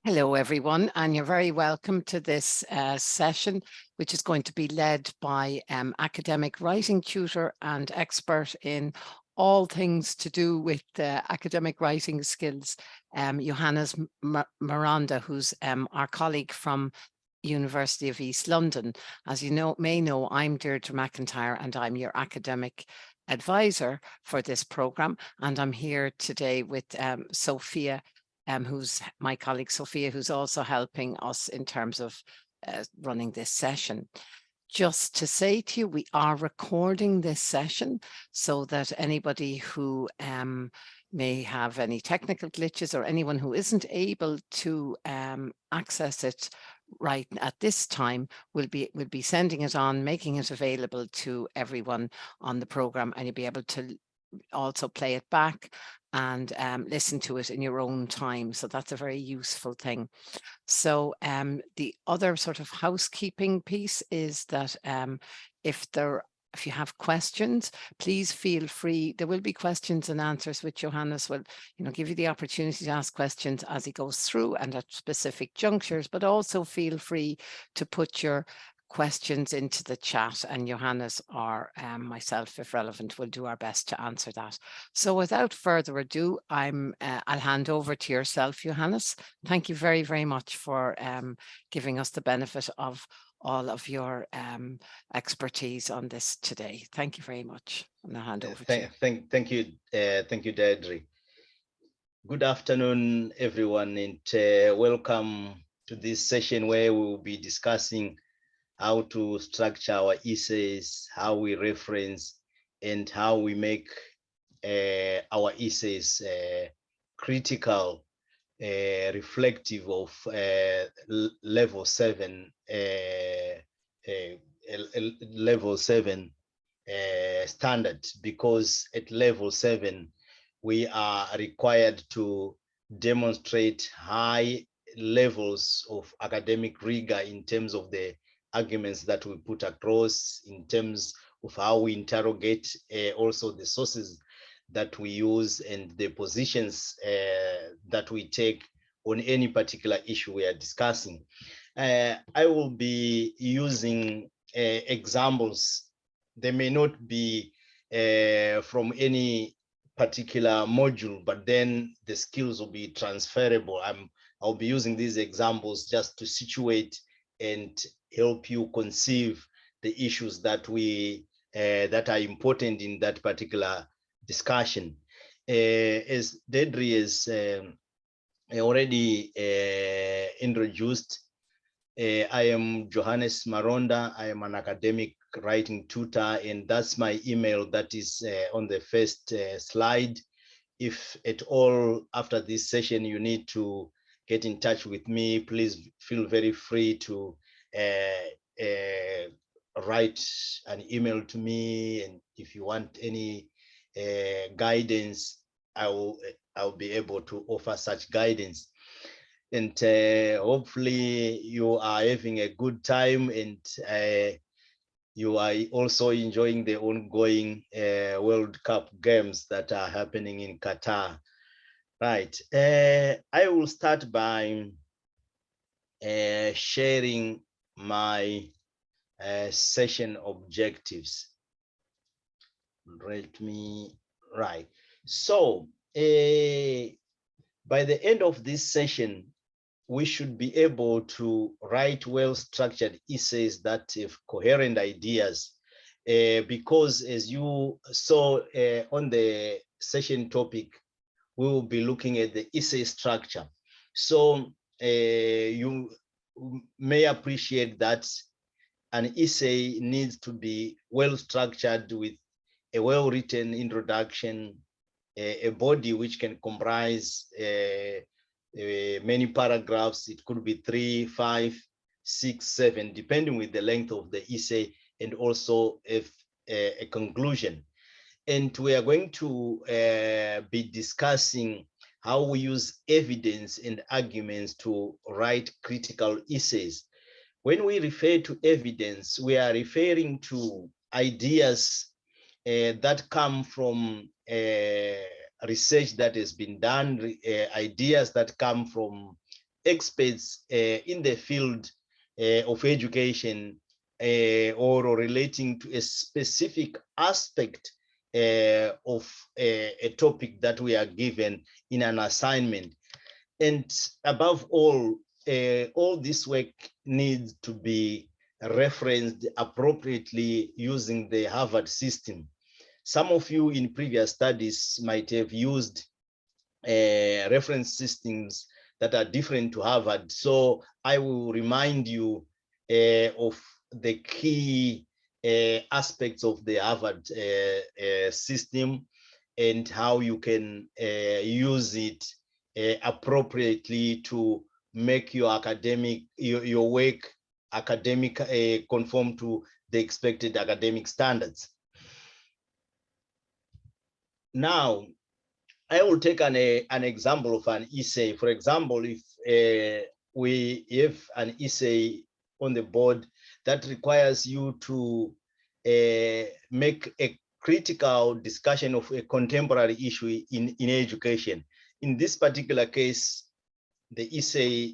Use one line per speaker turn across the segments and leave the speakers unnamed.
Hello, everyone, and you're very welcome to this session, which is going to be led by academic writing tutor and expert in all things to do with academic writing skills, Johannes Miranda, who's our colleague from University of East London. As you may know, I'm Deirdre McIntyre, and I'm your academic advisor for this programme, and I'm here today with Sophia, who's my colleague Sophia, who's also helping us in terms of running this session. Just to say to you, we are recording this session so that anybody who may have any technical glitches or anyone who isn't able to access it right at this time will be sending it on, making it available to everyone on the program, and you'll be able to also play it back and listen to it in your own time. So that's a very useful thing. So the other sort of housekeeping piece is that if you have questions, please feel free. There will be questions and answers, which Johannes will, give you the opportunity to ask questions as he goes through and at specific junctures, but also feel free to put your questions into the chat, and Johannes or myself, if relevant, will do our best to answer that. So without further ado, I'll hand over to yourself, Johannes. Thank you very, very much for giving us the benefit of all of your expertise on this today. Thank you very much. And I'll hand over to you.
Thank you, Deirdre. Good afternoon, everyone, and welcome to this session where we will be discussing how to structure our essays, how we reference, and how we make our essays critical, reflective of level 7 standard, because at level 7 we are required to demonstrate high levels of academic rigor in terms of the arguments that we put across, in terms of how we interrogate, also the sources that we use and the positions that we take on any particular issue we are discussing. I will be using examples. They may not be from any particular module, but then the skills will be transferable. I'll be using these examples just to situate and help you conceive the issues that that are important in that particular discussion. As Deirdre is already introduced, I am Johannes Maronda. I am an academic writing tutor, and that's my email that is on the first slide. If at all after this session you need to get in touch with me, please feel very free to write an email to me, and if you want any guidance, I'll be able to offer such guidance. And hopefully you are having a good time, and you are also enjoying the ongoing World Cup games that are happening in Qatar. Right. I will start by sharing my session objectives. Right. So by the end of this session, we should be able to write well-structured essays that have coherent ideas, because as you saw on the session topic, we will be looking at the essay structure. So you may appreciate that an essay needs to be well structured with a well-written introduction, a body which can comprise many paragraphs. It could be 3, 5, 6, 7, depending with the length of the essay, and also if a conclusion. And we are going to be discussing how we use evidence and arguments to write critical essays. When we refer to evidence, we are referring to ideas that come from research that has been done, ideas that come from experts in the field of education or relating to a specific aspect of a topic that we are given in an assignment. And above all this work needs to be referenced appropriately using the Harvard system. Some of you in previous studies might have used reference systems that are different to Harvard. So I will remind you of the key aspects of the Harvard system and how you can use it appropriately to make your academic, your work academic conform to the expected academic standards. Now, I will take an example of an essay. For example, if we have an essay on the board that requires you to make a critical discussion of a contemporary issue in education. In this particular case, the essay,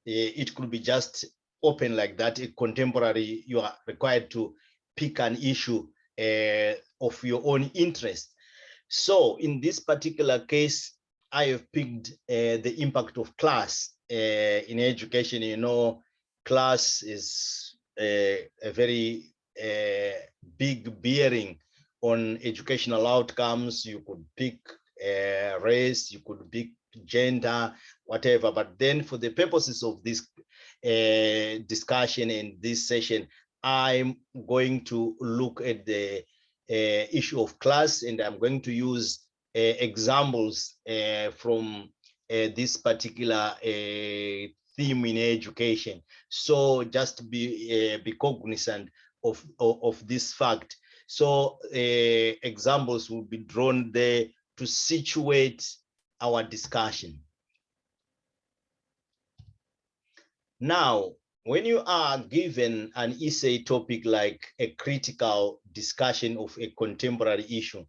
it could be just open like that, a contemporary, you are required to pick an issue of your own interest. So in this particular case, I have picked the impact of class in education. You know, class is a very big bearing on educational outcomes. You could pick race, you could pick gender, whatever. But then for the purposes of this discussion in this session, I'm going to look at the issue of class, and I'm going to use examples from this particular theme in education. So just be cognizant of this fact. So examples will be drawn there to situate our discussion. Now, when you are given an essay topic like a critical discussion of a contemporary issue,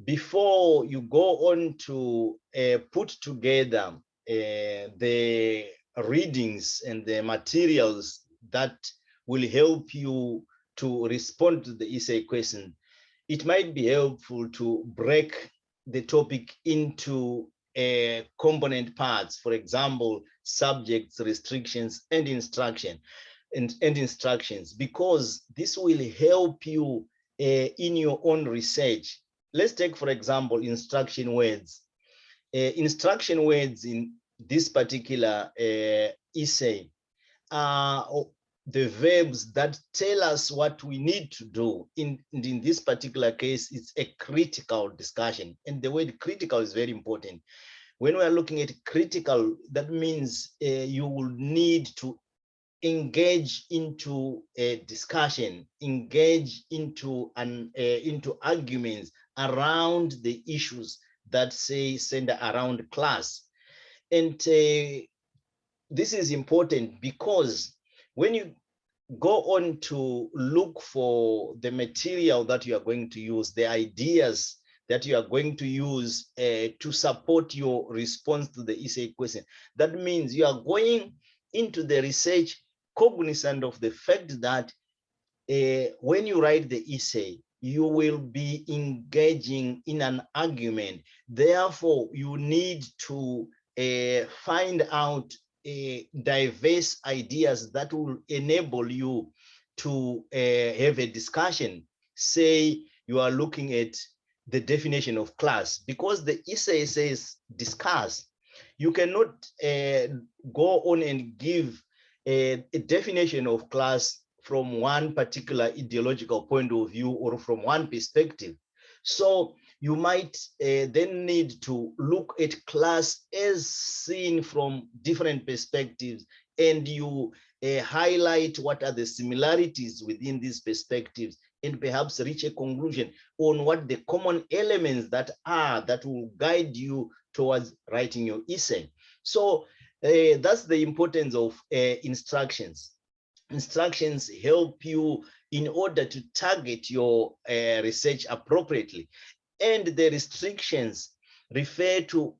before you go on to put together the readings and the materials that will help you to respond to the essay question, it might be helpful to break the topic into component parts. For example, subjects, restrictions, and instructions, because this will help you in your own research. Let's take, for example, instruction words. Instruction words in this particular essay are the verbs that tell us what we need to do. In this particular case, it's a critical discussion. And the word critical is very important. When we are looking at critical, that means you will need to engage into a discussion, engage into arguments around the issues that say center around class. And this is important because when you go on to look for the material that you are going to use, the ideas that you are going to use to support your response to the essay question, that means you are going into the research cognizant of the fact that when you write the essay, you will be engaging in an argument. Therefore, you need to find out diverse ideas that will enable you to have a discussion. Say you are looking at the definition of class, because the essay says discuss. You cannot go on and give a definition of class from one particular ideological point of view or from one perspective. So you might then need to look at class as seen from different perspectives, and you highlight what are the similarities within these perspectives, and perhaps reach a conclusion on what the common elements that will guide you towards writing your essay. So that's the importance of instructions. Instructions help you in order to target your research appropriately. And the restrictions refer to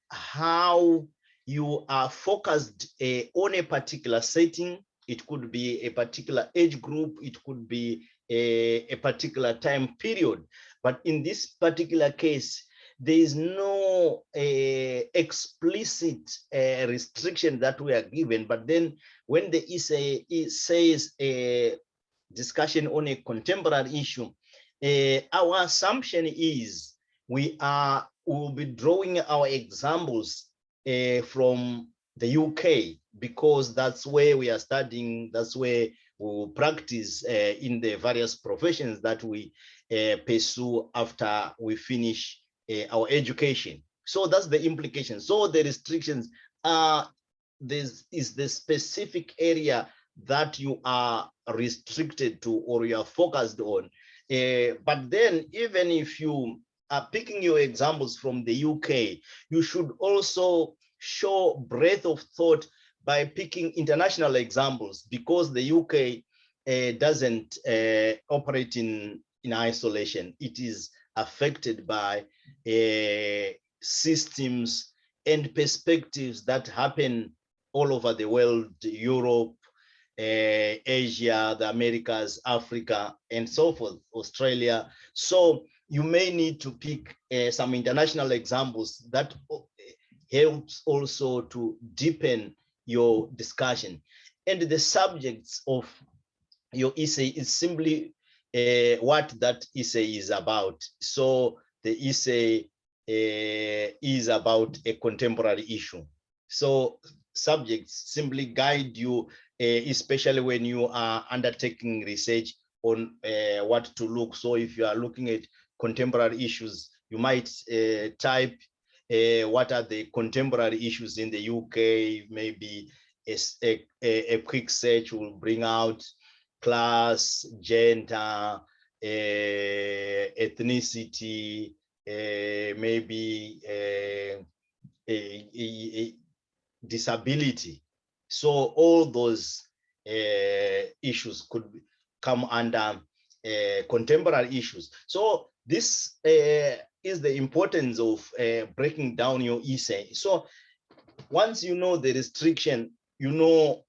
how you are focused on a particular setting. It could be a particular age group, it could be a particular time period. But in this particular case, there is no explicit restriction that we are given. But then when the essay says a discussion on a contemporary issue, our assumption is we will be drawing our examples from the UK, because that's where we are studying, that's where we will practice in the various professions that we pursue after we finish our education. So that's the implication. So the restrictions are, this is the specific area that you are restricted to or you are focused on. But then even if you are picking your examples from the UK, you should also show breadth of thought by picking international examples, because the UK doesn't operate in isolation. It is affected by systems and perspectives that happen all over the world, Europe, Asia, the Americas, Africa, and so forth, Australia. So you may need to pick some international examples that helps also to deepen your discussion. And the subjects of your essay is simply what that essay is about. So the essay is about a contemporary issue. So subjects simply guide you, especially when you are undertaking research on what to look. So if you are looking at contemporary issues, you might type what are the contemporary issues in the UK. Maybe a quick search will bring out class, gender, ethnicity, maybe a disability. So all those issues could come under contemporary issues. So this is the importance of breaking down your essay. So once you know the restriction, you know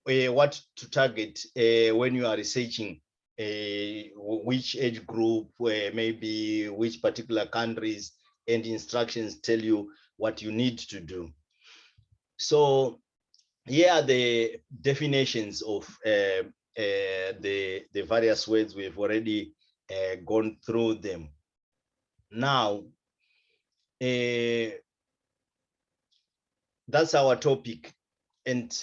what to target when you are researching which age group, maybe which particular countries, and instructions tell you what you need to do. So here are the definitions of the various words. We've already gone through them. Now, that's our topic. And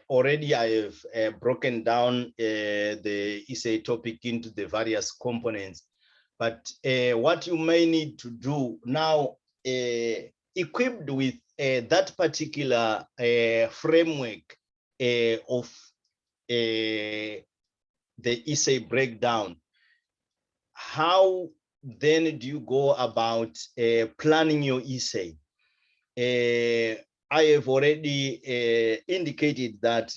already I have broken down the essay topic into the various components. But what you may need to do now, equipped with that particular framework of the essay breakdown, how then do you go about planning your essay? I have already indicated that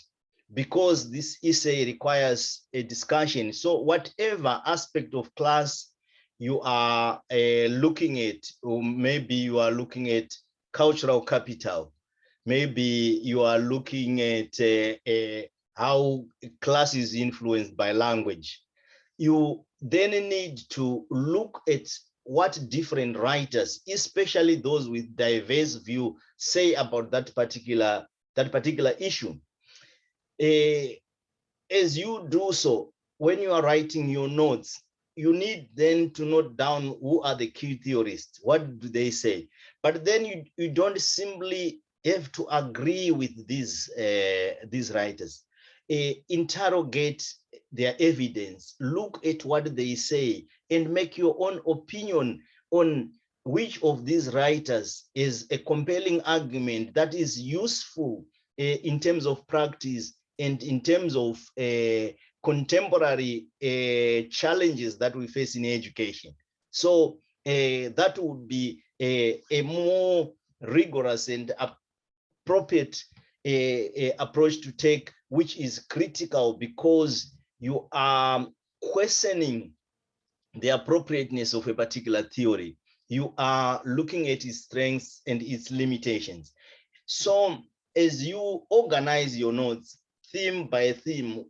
because this essay requires a discussion, so whatever aspect of class you are looking at, or maybe you are looking at cultural capital, maybe you are looking at how class is influenced by language, you then need to look at what different writers, especially those with diverse view, say about that particular issue. As you do so, when you are writing your notes, you need then to note down who are the key theorists, what do they say. But then you don't simply have to agree with these writers. Interrogate their evidence, look at what they say, and make your own opinion on which of these writers is a compelling argument that is useful in terms of practice and in terms of contemporary challenges that we face in education. So that would be a more rigorous and appropriate approach to take, which is critical because you are questioning the appropriateness of a particular theory. You are looking at its strengths and its limitations. So as you organize your notes, theme by theme,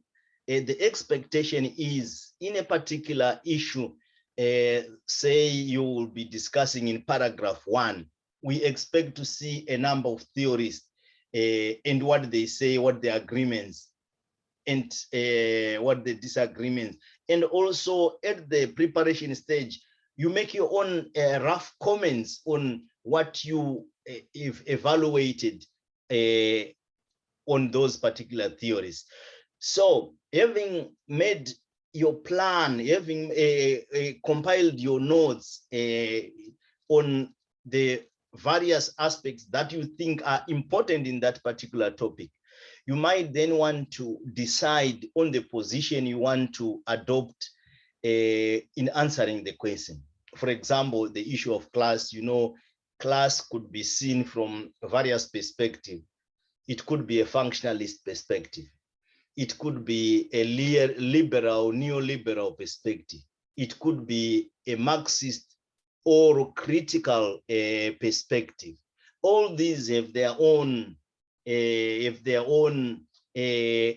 the expectation is in a particular issue, say you will be discussing in paragraph 1, we expect to see a number of theories and what they say, what the agreements, and what the disagreements. And also at the preparation stage, you make your own rough comments on what you evaluated on those particular theories. So having made your plan, having compiled your notes on the various aspects that you think are important in that particular topic, you might then want to decide on the position you want to adopt in answering the question. For example, the issue of class, class could be seen from various perspectives. It could be a functionalist perspective. It could be a liberal, neoliberal perspective. It could be a Marxist or critical perspective. All these have their own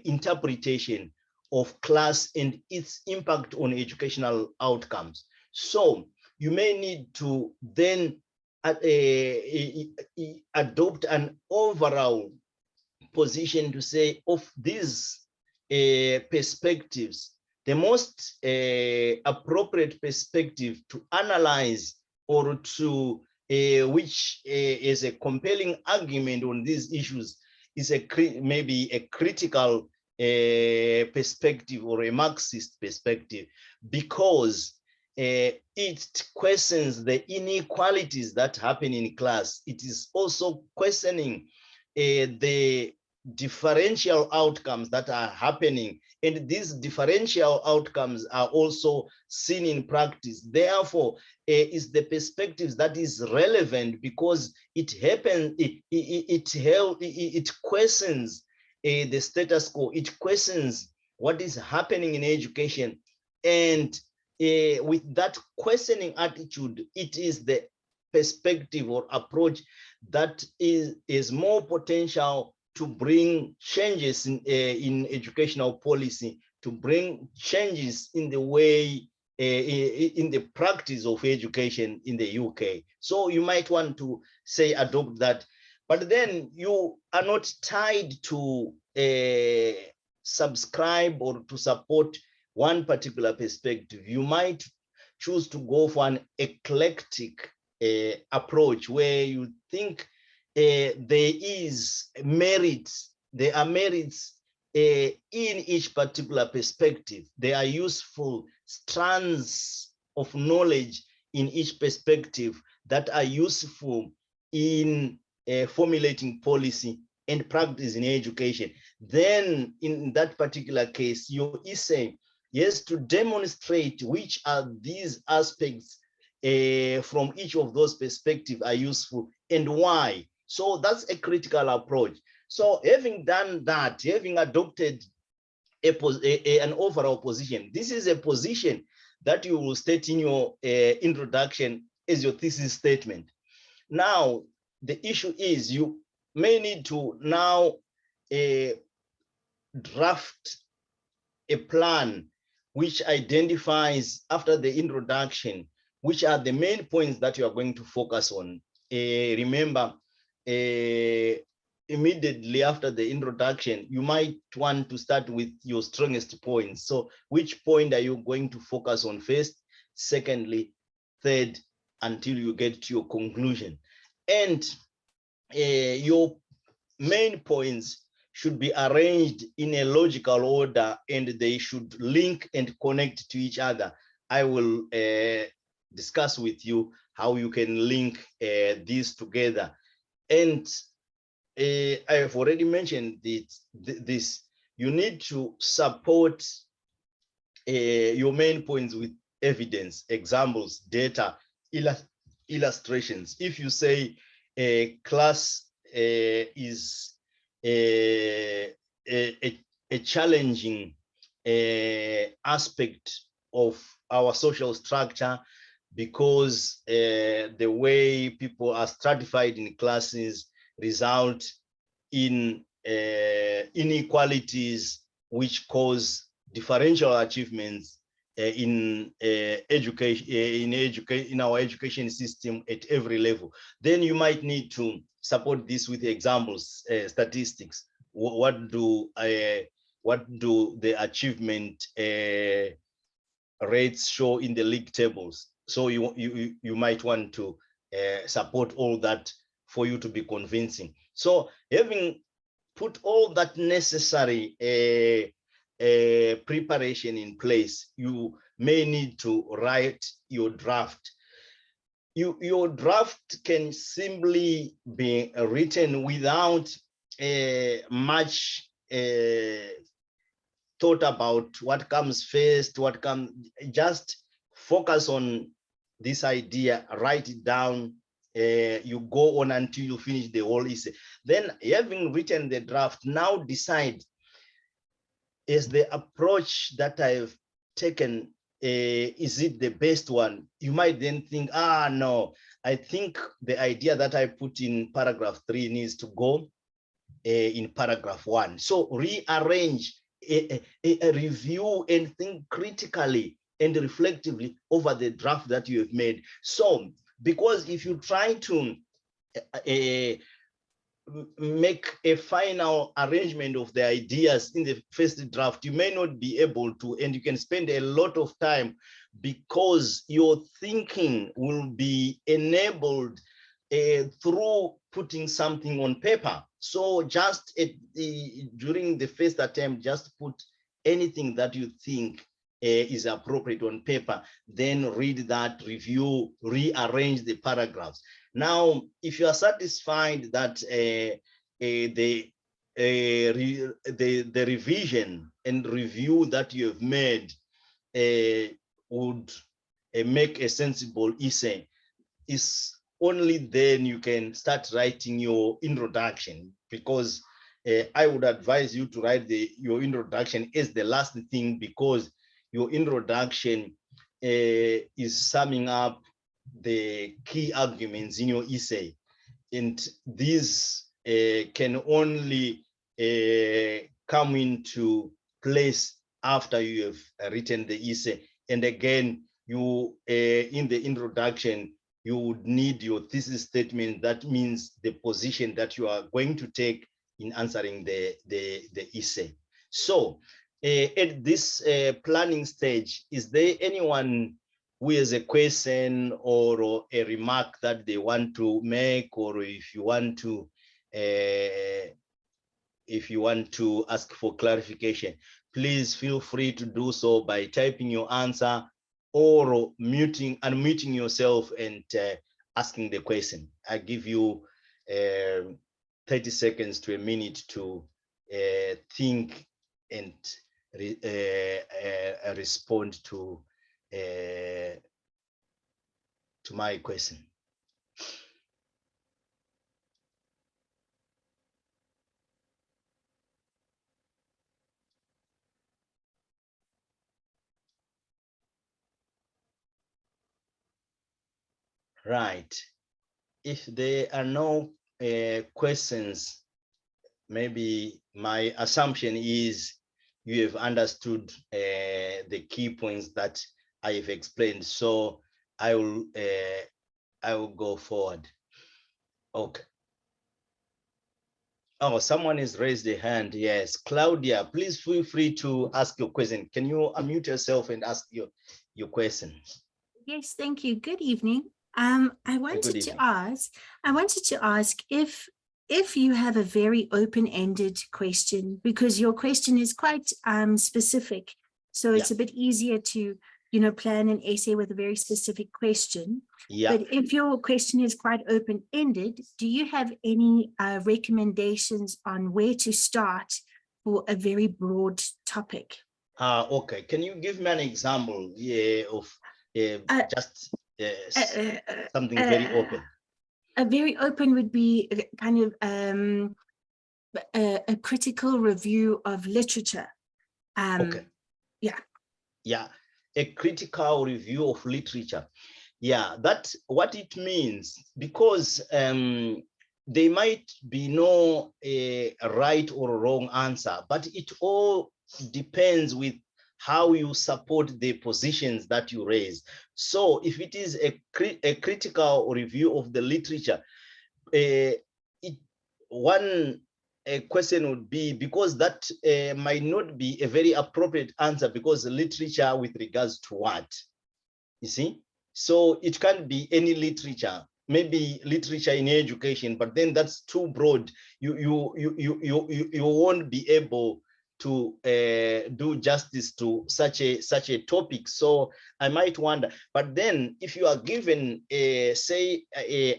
interpretation of class and its impact on educational outcomes. So you may need to then adopt an overall position to say of these perspectives, the most appropriate perspective to analyze or to which is a compelling argument on these issues is maybe a critical perspective or a Marxist perspective, because it questions the inequalities that happen in class. It is also questioning the differential outcomes that are happening, and these differential outcomes are also seen in practice. Therefore, is the perspectives that is relevant because it happens. It questions the status quo. It questions what is happening in education, and with that questioning attitude, it is the perspective or approach that is more potential to bring changes in educational policy, to bring changes in the way, in the practice of education in the UK. So you might want to say adopt that, but then you are not tied to subscribe or to support one particular perspective. You might choose to go for an eclectic approach where you think there are merits in each particular perspective. There are useful strands of knowledge in each perspective that are useful in formulating policy and practice in education. Then in that particular case, your essay is to demonstrate which are these aspects from each of those perspectives are useful and why. So that's a critical approach. So having done that, having adopted an overall position, this is a position that you will state in your introduction as your thesis statement. Now, the issue is you may need to now draft a plan which identifies, after the introduction, which are the main points that you are going to focus on. Remember, immediately after the introduction, you might want to start with your strongest points. So which point are you going to focus on first, secondly, third, until you get to your conclusion? And your main points should be arranged in a logical order, and they should link and connect to each other. I will discuss with you how you can link these together. And I have already mentioned this. You need to support your main points with evidence, examples, data, illustrations. If you say a class is a challenging aspect of our social structure, because the way people are stratified in classes result in inequalities which cause differential achievements in education, in our education system at every level. Then you might need to support this with examples, statistics. What do the achievement rates show in the league tables? So you might want to support all that for you to be convincing. So having put all that necessary preparation in place, you may need to write your draft. Your draft can simply be written without much thought about what comes first, just focus on this idea, write it down, you go on until you finish the whole essay. Then having written the draft, now decide, is the approach that I've taken, is it the best one? You might then think, no, I think the idea that I put in paragraph 3 needs to go in paragraph 1. So rearrange, review and think critically and reflectively over the draft that you have made. So, because if you try to make a final arrangement of the ideas in the first draft, you may not be able to, and you can spend a lot of time because your thinking will be enabled through putting something on paper. So just during the first attempt, just put anything that you think is appropriate on paper, then read that, review, rearrange the paragraphs. Now, if you are satisfied that the revision and review that you have made would make a sensible essay, is only then you can start writing your introduction, because I would advise you to write your introduction as the last thing, because your introduction is summing up the key arguments in your essay, and these can only come into place after you have written the essay. And again, you in the introduction, you would need your thesis statement. That means the position that you are going to take in answering the essay. So at this planning stage, is there anyone who has a question or a remark that they want to make, or if you want to ask for clarification, please feel free to do so by typing your answer or unmuting yourself and asking the question. I give you 30 seconds to a minute to think and respond to my question. Right. If there are no questions, maybe my assumption is you have understood the key points that I have explained. So I will go forward. Okay. Oh, someone has raised a hand. Yes, Claudia, please feel free to ask your question. Can you unmute yourself and ask your question?
Yes, thank you. Good evening. I wanted to ask if you have a very open-ended question, because your question is quite specific, so it's a bit easier to plan an essay with a very specific question.
Yeah.
But if your question is quite open-ended, do you have any recommendations on where to start for a very broad topic?
Okay. Can you give me an example of just something very open?
A very open would be kind of a critical review of literature.
Okay.
Yeah.
Yeah, a critical review of literature. Yeah, that's what it means, because there might be no right or wrong answer, but it all depends with how you support the positions that you raise. So if it is a critical review of the literature, one question would be, because that might not be a very appropriate answer, because the literature with regards to what, you see? So it can't be any literature, maybe literature in education, but then that's too broad. You won't be able to do justice to such a topic. So I might wonder, but then if you are given say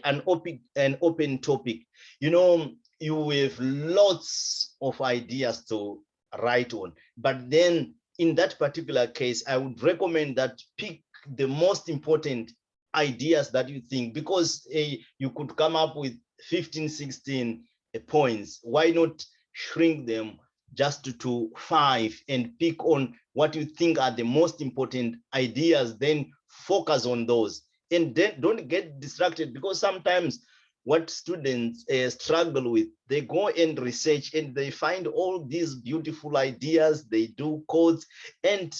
an open topic, you know, you have lots of ideas to write on, but then in that particular case, I would recommend that pick the most important ideas that you think, because you could come up with 15, 16 points. Why not shrink them just to 5 and pick on what you think are the most important ideas, then focus on those, and then don't get distracted, because sometimes what students struggle with, they go and research and they find all these beautiful ideas, they do codes, and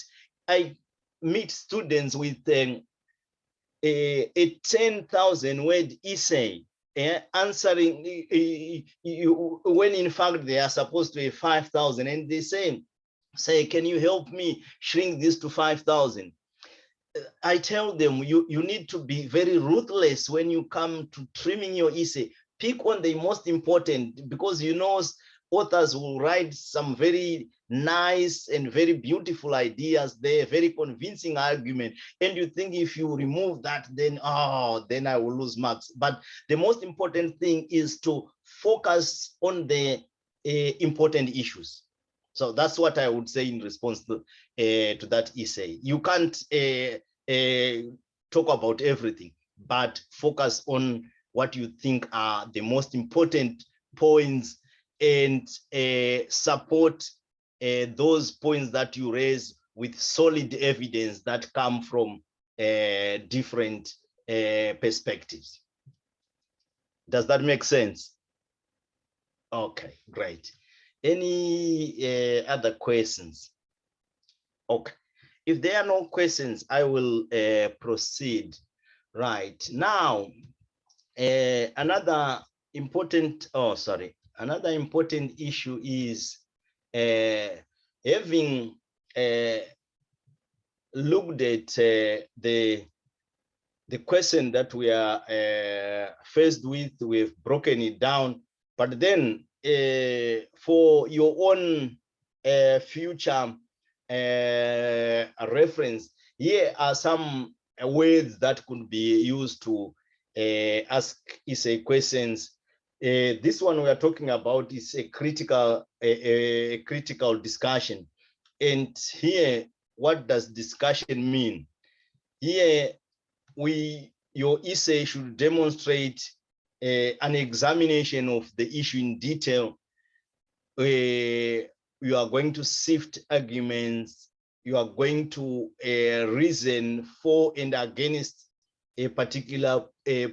I meet students with a 10,000 word essay answering when in fact they are supposed to be 5,000, and they say, can you help me shrink this to 5,000? I tell them, you need to be very ruthless when you come to trimming your essay. Pick on the most important, because you know authors will write some very nice and very beautiful ideas there, very convincing argument, and you think if you remove that, then then I will lose marks. But the most important thing is to focus on the important issues. So that's what I would say in response to that essay. You can't talk about everything, but focus on what you think are the most important points, and support those points that you raise with solid evidence that come from different perspectives. Does that make sense? Okay, great. Any other questions? Okay, if there are no questions, I will proceed. Right now, another important issue is having looked at the question that we are faced with. We've broken it down, but then for your own future reference, here are some words that could be used to ask essay questions. This one we are talking about is a critical discussion. And here, what does discussion mean? Here, your essay should demonstrate an examination of the issue in detail. You are going to sift arguments. You are going to reason for and against a particular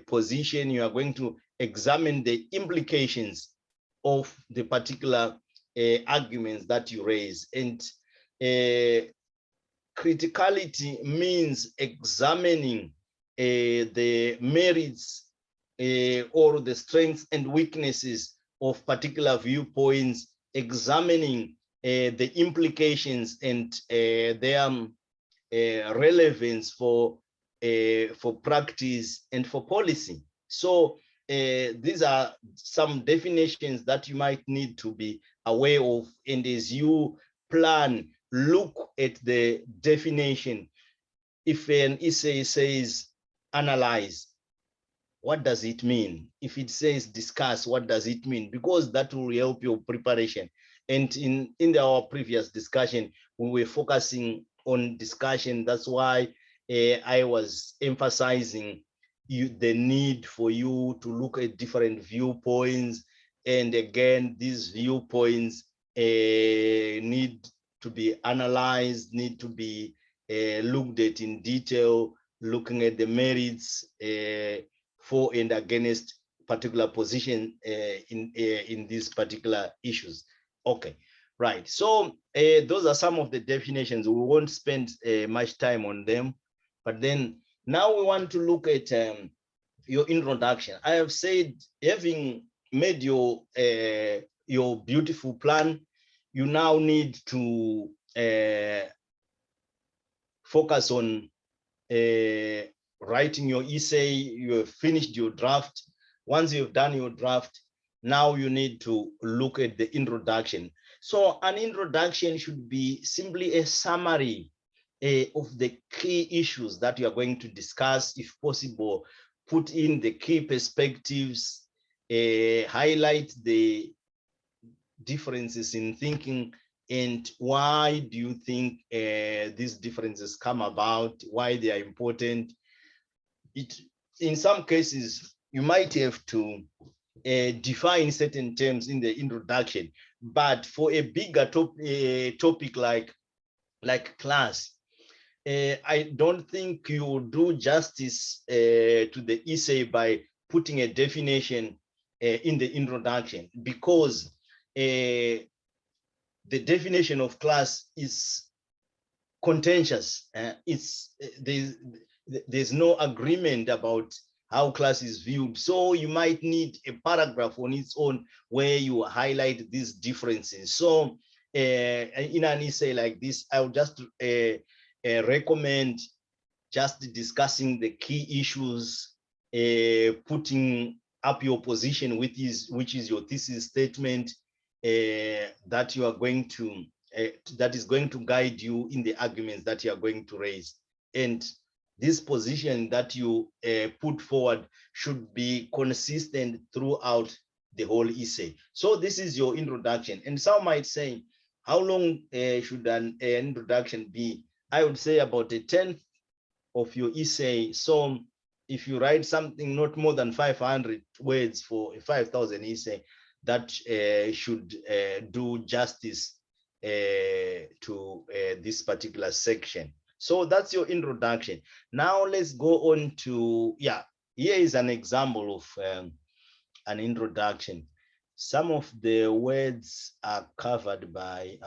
position. You are going to examine the implications of the particular arguments that you raise. And criticality means examining the merits or the strengths and weaknesses of particular viewpoints, examining the implications and their relevance for practice and for policy. So these are some definitions that you might need to be aware of, and as you plan, look at the definition. If an essay says analyze, what does it mean? If it says discuss, what does it mean? Because that will help your preparation. And in our previous discussion, we were focusing on discussion. That's why I was emphasizing the need for you to look at different viewpoints. And again, these viewpoints need to be analyzed, need to be looked at in detail, looking at the merits for and against particular position in these particular issues. Okay, right. So those are some of the definitions. We won't spend much time on them, but then now we want to look at your introduction. I have said, having made your beautiful plan, you now need to focus on writing your essay. You have finished your draft. Once you've done your draft, now you need to look at the introduction. So an introduction should be simply a summary of the key issues that you are going to discuss. If possible, put in the key perspectives, highlight the differences in thinking, and why do you think these differences come about, why they are important. In some cases, you might have to define certain terms in the introduction, but for a bigger topic like class, I don't think you will do justice to the essay by putting a definition in the introduction, because the definition of class is contentious. There's no agreement about how class is viewed. So you might need a paragraph on its own where you highlight these differences. So in an essay like this, I would just recommend just discussing the key issues, putting up your position, which is your thesis statement, that you are going to that is going to guide you in the arguments that you are going to raise. And this position that you put forward should be consistent throughout the whole essay. So this is your introduction. And some might say, how long should an introduction be? I would say about a tenth of your essay. So if you write something not more than 500 words for a 5,000 essay, that should do justice to this particular section. So that's your introduction. Now let's go on to, here is an example of an introduction. Some of the words are covered by,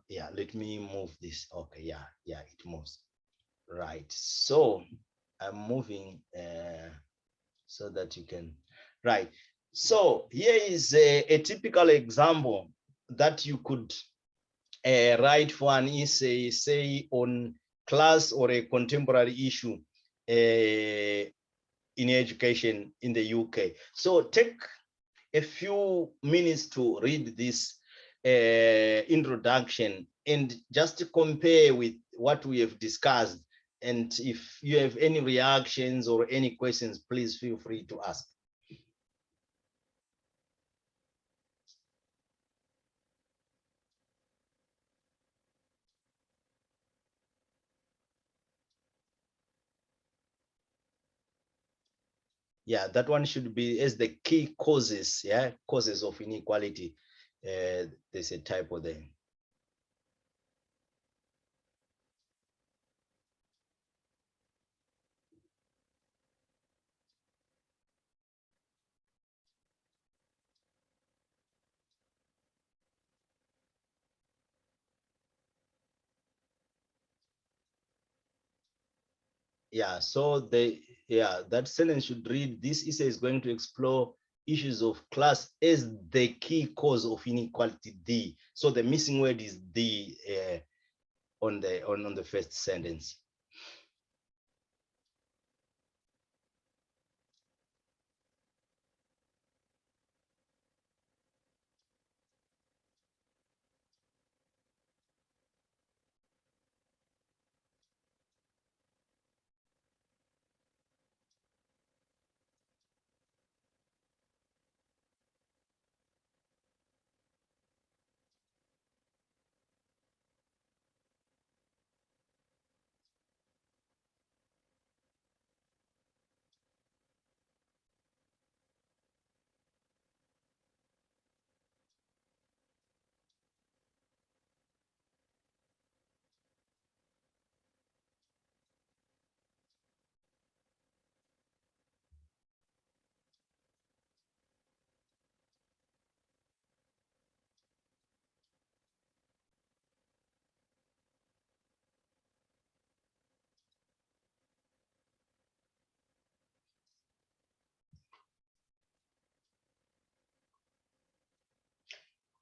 let me move this. Okay, it moves. Right, so I'm moving so that you can, right. So here is a typical example that you could write for an essay, say on class or a contemporary issue in education in the UK. So take a few minutes to read this introduction and just compare with what we have discussed. And if you have any reactions or any questions, please feel free to ask. Yeah, that one should be as the key causes, causes of inequality. There's a typo there. Yeah, so that sentence should read, this essay is going to explore issues of class as the key cause of inequality, D. So the missing word is D on the first sentence.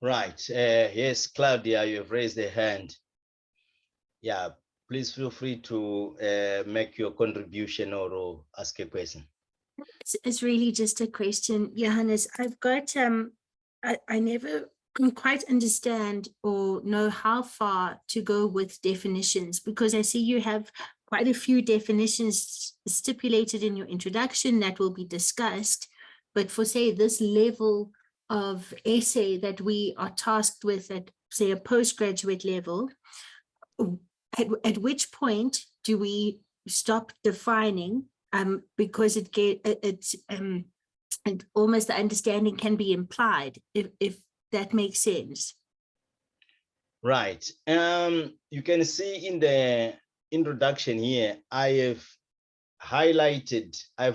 Right. Yes, Claudia, you have raised a hand. Yeah, please feel free to make your contribution or ask a question.
It's really just a question, Johannes. I've got I never quite understand or know how far to go with definitions, because I see you have quite a few definitions stipulated in your introduction that will be discussed. But for, say, this level of essay that we are tasked with at, say, a postgraduate level, at which point do we stop defining, because and almost the understanding can be implied, if that makes sense.
Right. You can see in the introduction here, I've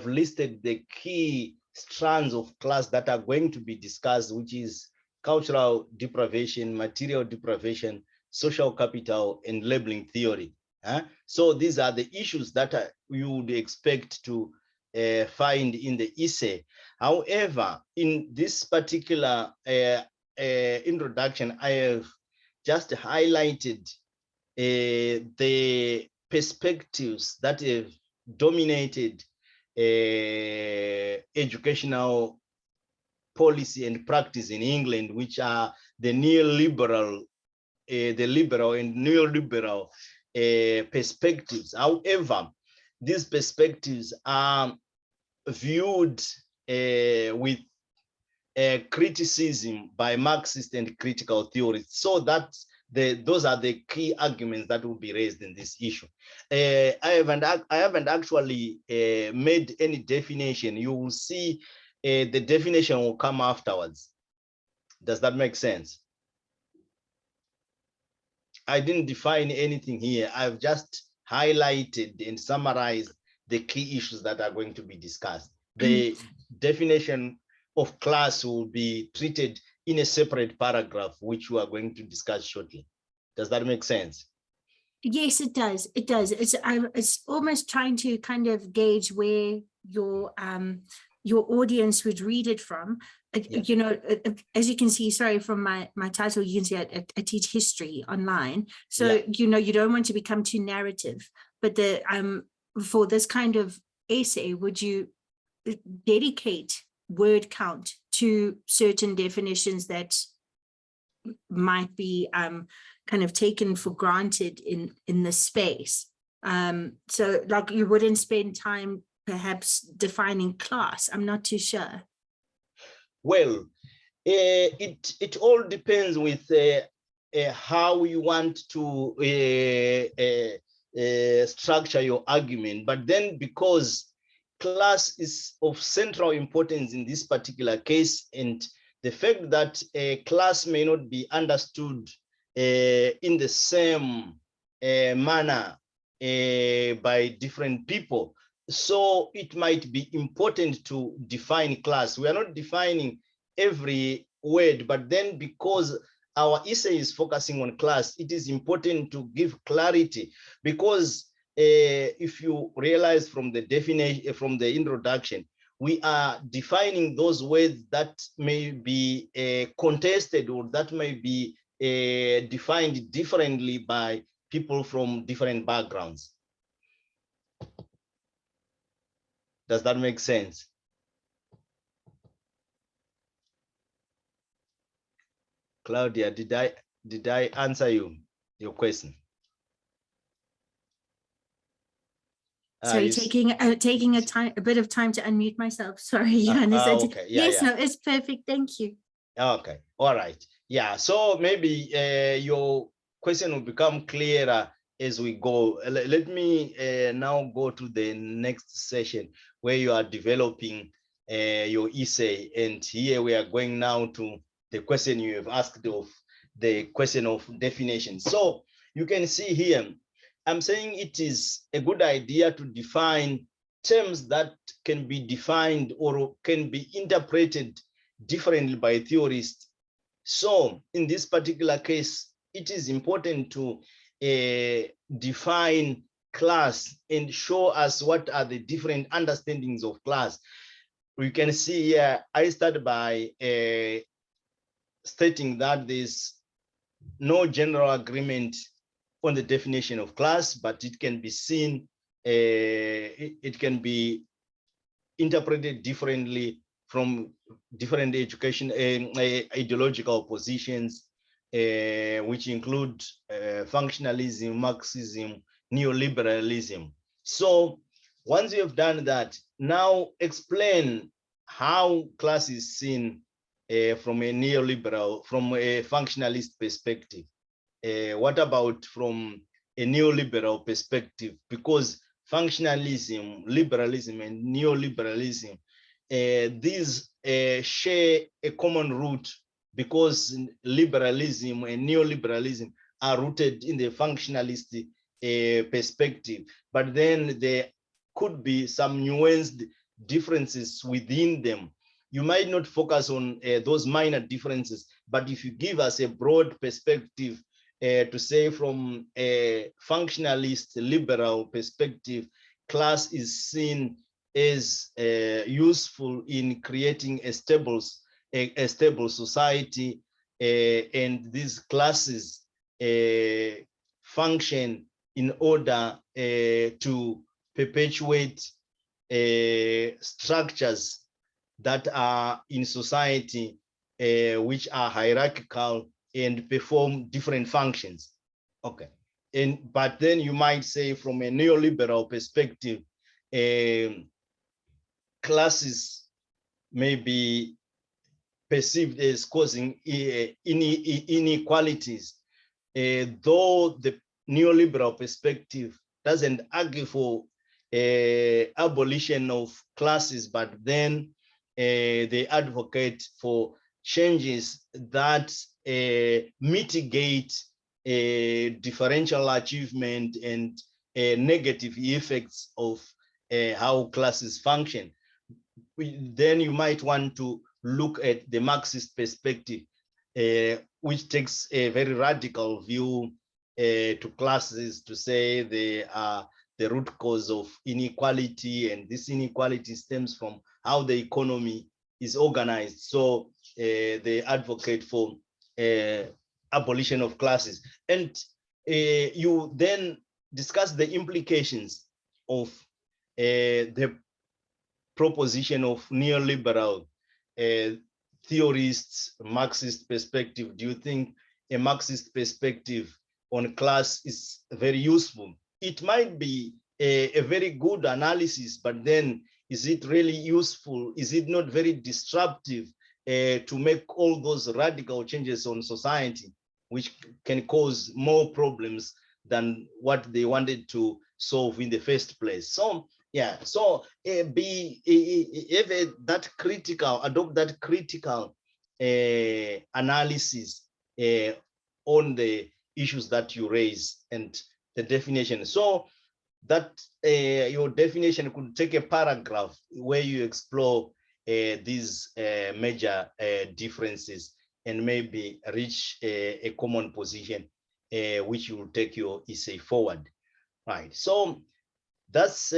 listed the key strands of class that are going to be discussed, which is cultural deprivation, material deprivation, social capital, and labeling theory. So these are the issues that you would expect to find in the essay. However, in this particular introduction, I have just highlighted the perspectives that have dominated educational policy and practice in England, which are the neoliberal, the liberal and neoliberal perspectives. However, these perspectives are viewed with criticism by Marxist and critical theorists. So that's those are the key arguments that will be raised in this issue. I haven't actually made any definition. You will see the definition will come afterwards. Does that make sense? I didn't define anything here. I've just highlighted and summarized the key issues that are going to be discussed. The definition of class will be treated in a separate paragraph, which we are going to discuss shortly. Does that make sense?
Yes, it does. It does. It's almost trying to kind of gauge where your audience would read it from. Yeah. You know, as you can see, sorry, from my title, you can see I teach history online. So, yeah. You know, you don't want to become too narrative, but for this kind of essay, would you dedicate word count to certain definitions that might be kind of taken for granted in the space? So like you wouldn't spend time perhaps defining class. I'm not too sure.
Well, it all depends with how you want to structure your argument. But then, because class is of central importance in this particular case, and the fact that a class may not be understood in the same manner by different people, so it might be important to define class. We are not defining every word, but then because our essay is focusing on class, it is important to give clarity, because if you realize from the definition, from the introduction, we are defining those words that may be contested, or that may be defined differently by people from different backgrounds. Does that make sense? Claudia, did I answer your question?
Sorry, taking a bit of time to unmute myself. Sorry, Johannes.
Okay. Yeah,
yes, no, it's perfect. Thank you.
Okay. All right. Yeah. So maybe your question will become clearer as we go. Let me now go to the next session where you are developing your essay, and here we are going now to the question you have asked of the question of definition. So you can see here, I'm saying it is a good idea to define terms that can be defined or can be interpreted differently by theorists. So in this particular case, it is important to define class and show us what are the different understandings of class. We can see here, I start by stating that there's no general agreement on the definition of class, but it can be seen, it can be interpreted differently from different education ideological positions, which include functionalism, Marxism, neoliberalism. So once you have done that, now explain how class is seen from a neoliberal, from a functionalist perspective. What about from a neoliberal perspective? Because functionalism, liberalism, and neoliberalism, these share a common root, because liberalism and neoliberalism are rooted in the functionalist perspective. But then there could be some nuanced differences within them. You might not focus on those minor differences, but if you give us a broad perspective, to say from a functionalist liberal perspective, class is seen as useful in creating a stable society, and these classes function in order to perpetuate structures that are in society, which are hierarchical and perform different functions. Okay. But then you might say from a neoliberal perspective, classes may be perceived as causing inequalities, though the neoliberal perspective doesn't argue for abolition of classes, but then they advocate for changes that mitigate differential achievement and negative effects of how classes function. Then you might want to look at the Marxist perspective, which takes a very radical view to classes, to say they are the root cause of inequality, and this inequality stems from how the economy is organized. So they advocate for abolition of classes. And you then discuss the implications of the proposition of neoliberal theorists, Marxist perspective. Do you think a Marxist perspective on class is very useful? It might be a very good analysis, but then is it really useful? Is it not very disruptive to make all those radical changes on society, which can cause more problems than what they wanted to solve in the first place? So yeah, so adopt that critical analysis on the issues that you raise and the definition. So that your definition could take a paragraph where you explore these major differences and maybe reach a common position which will take your essay forward. Right. So that's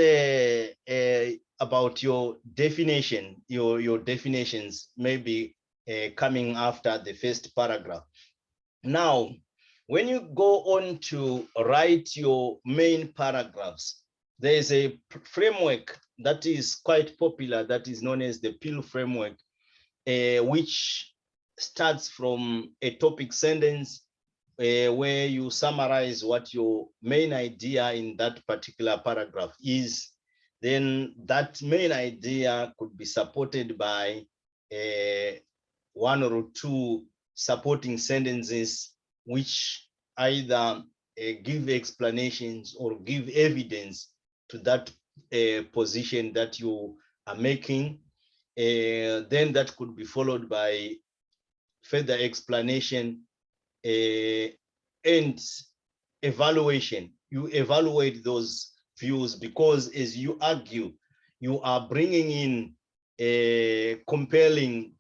about your definition, your definitions maybe coming after the first paragraph. Now, when you go on to write your main paragraphs, there is a framework that is quite popular that is known as the PIL framework, which starts from a topic sentence where you summarize what your main idea in that particular paragraph is. Then that main idea could be supported by one or two supporting sentences, which either give explanations or give evidence to that position that you are making. Then that could be followed by further explanation and evaluation. You evaluate those views, because as you argue, you are bringing in compelling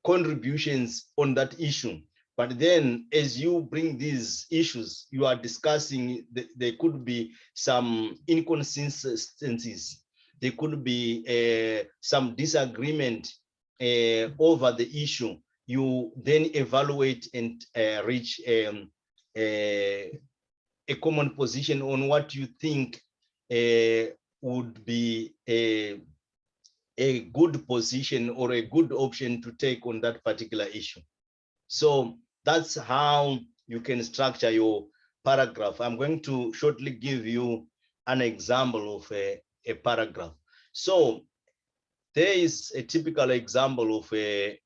contributions on that issue. But then as you bring these issues, you are discussing, there could be some inconsistencies. There could be some disagreement over the issue, you then evaluate and reach a common position on what you think would be a good position or a good option to take on that particular issue. So that's how you can structure your paragraph. I'm going to shortly give you an example of a paragraph. So there is a typical example of a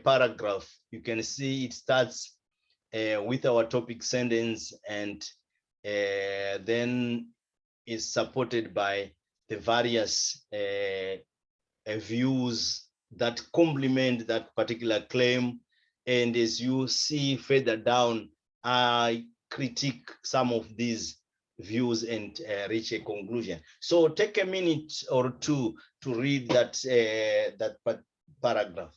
paragraph. You can see it starts with our topic sentence, and then is supported by the various views that complement that particular claim. And as you see further down, I critique some of these views and reach a conclusion. So take a minute or two to read that paragraph.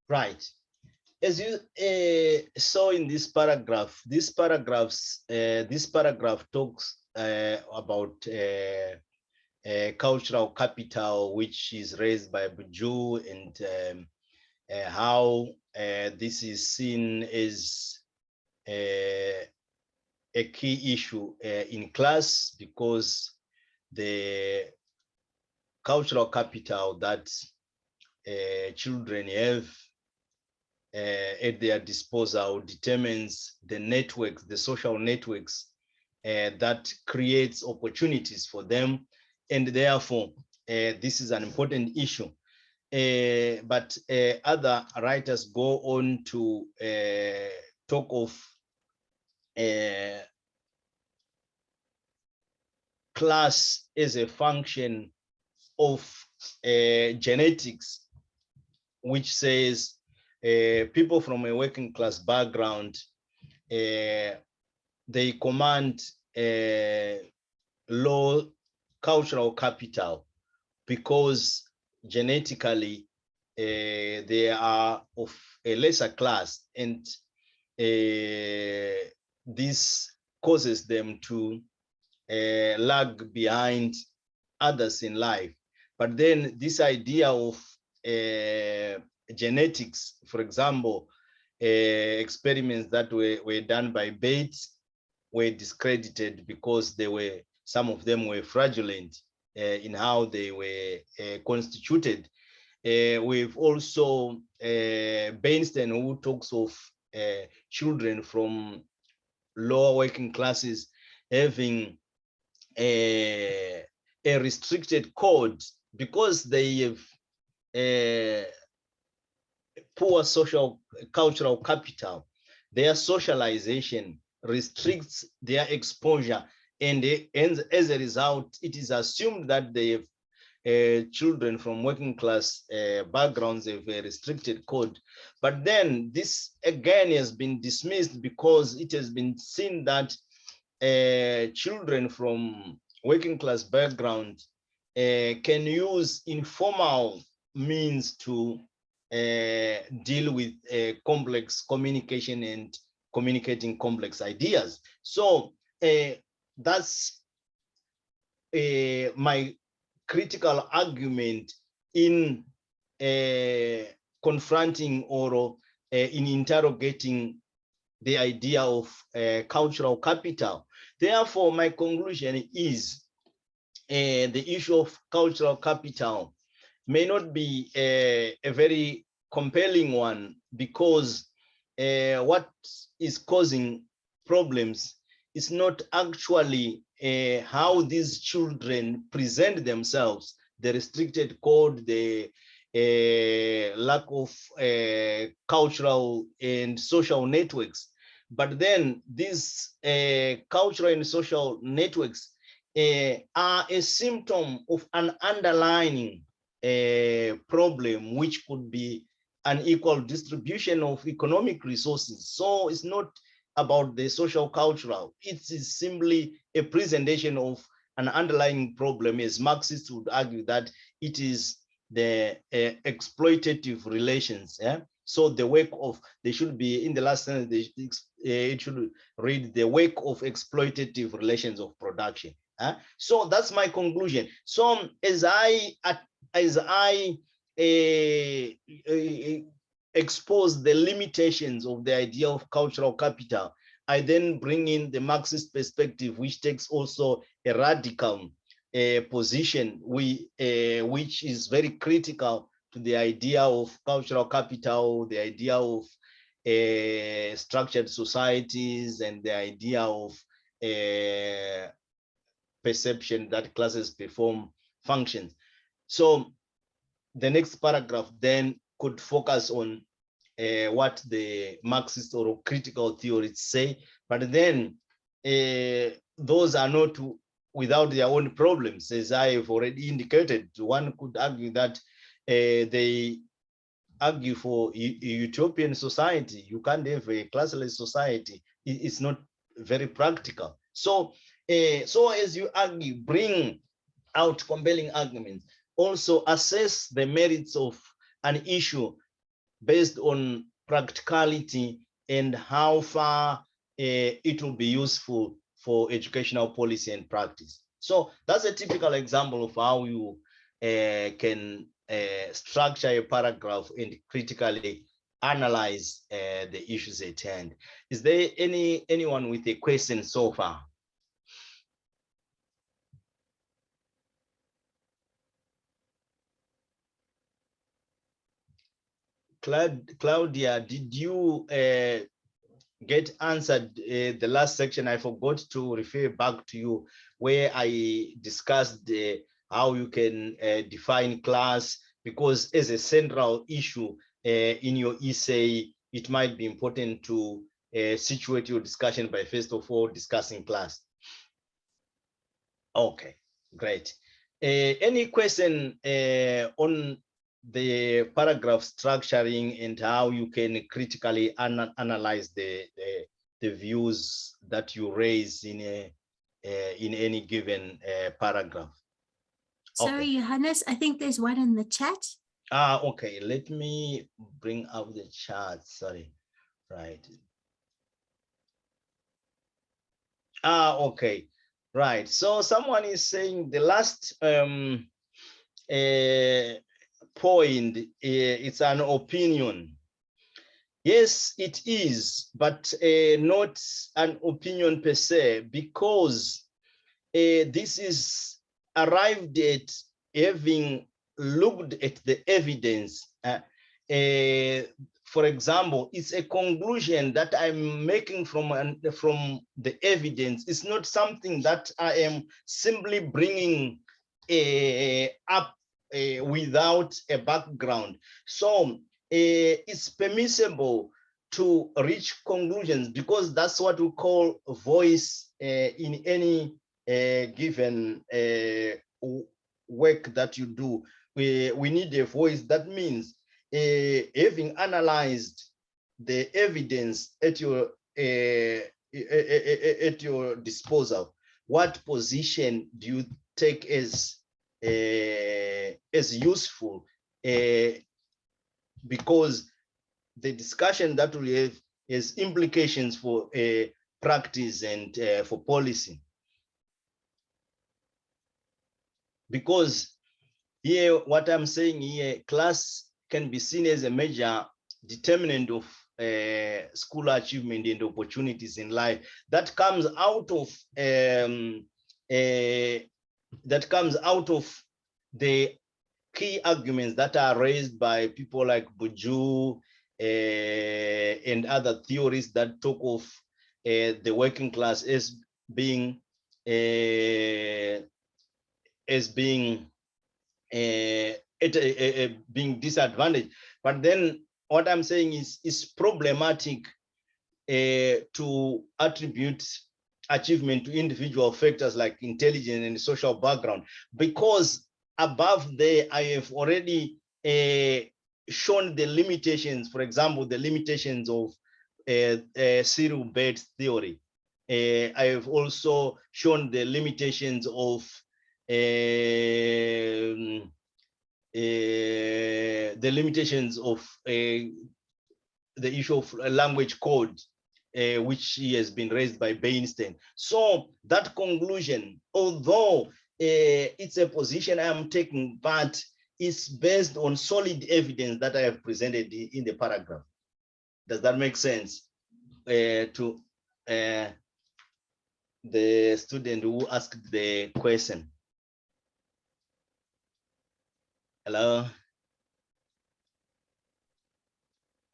Right. As you saw in this paragraph, this paragraph talks about cultural capital, which is raised by Bourdieu, and how this is seen as a key issue in class, because the cultural capital that children have at their disposal determines the networks, the social networks that creates opportunities for them. And therefore, this is an important issue. But other writers go on to talk of class as a function of genetics, which says people from a working class background, they command low cultural capital because genetically they are of a lesser class, and this causes them to lag behind others in life. But then this idea of genetics, for example, experiments that were done by Bates were discredited because some of them were fraudulent in how they were constituted. We've also Bernstein, who talks of children from lower working classes having a restricted code because they have poor social cultural capital. Their socialization restricts their exposure, and as a result, it is assumed that they have children from working class backgrounds have a restricted code. But then this again has been dismissed because it has been seen that children from working class background can use informal means to deal with complex communication and communicating complex ideas. So that's my critical argument in confronting or in interrogating the idea of cultural capital. Therefore, my conclusion is the issue of cultural capital may not be a very compelling one, because what is causing problems is not actually how these children present themselves, the restricted code, the lack of cultural and social networks. But then these cultural and social networks are a symptom of an underlying problem, which could be an equal distribution of economic resources. So it's not about the social cultural, it is simply a presentation of an underlying problem, as Marxists would argue that it is the exploitative relations. So the work of, they should be, in the last sentence, it should read the work of exploitative relations of production. So that's my conclusion. So as I expose the limitations of the idea of cultural capital, I then bring in the Marxist perspective, which takes also a radical position, which is very critical to the idea of cultural capital, the idea of structured societies, and the idea of perception that classes perform functions. So the next paragraph then could focus on what the Marxist or critical theories say, but then those are not without their own problems, as I have already indicated. One could argue that they argue for a utopian society. You can't have a classless society. It's not very practical. So, so as you argue, bring out compelling arguments. Also assess the merits of an issue based on practicality and how far it will be useful for educational policy and practice. So that's a typical example of how you can structure a paragraph and critically analyze the issues at hand. Is there anyone with a question so far? Claudia, did you get answered the last section? I forgot to refer back to you where I discussed how you can define class, because as a central issue in your essay, it might be important to situate your discussion by first of all discussing class. Okay, great. Any question on the paragraph structuring and how you can critically analyze the views that you raise in any given paragraph?
Sorry,
Okay.
Johannes, I think there's one in the chat.
Okay, let me bring up the chat, sorry, right. Okay, right. So someone is saying the last point, it's an opinion. Yes, it is, but not an opinion per se, because this is arrived at having looked at the evidence. For example, it's a conclusion that I'm making from the evidence. It's not something that I am simply bringing up without a background. So it's permissible to reach conclusions, because that's what we call a voice in any given work that you do. We need a voice. That means having analyzed the evidence at your disposal, what position do you take as useful? Because the discussion that we have has implications for practice and for policy. Because here, what I'm saying here, class can be seen as a major determinant of school achievement and opportunities in life. That comes out of the key arguments that are raised by people like Buju and other theories that talk of the working class as being being disadvantaged. But then what I'm saying is it's problematic to attribute achievement to individual factors like intelligence and social background, because above there I have already shown the limitations. For example, the limitations of Cyril Bates theory. I have also shown the limitations of the issue of language code, which has been raised by Beinstein. So that conclusion, although it's a position I am taking, but it's based on solid evidence that I have presented in the paragraph. Does that make sense to the student who asked the question? Hello?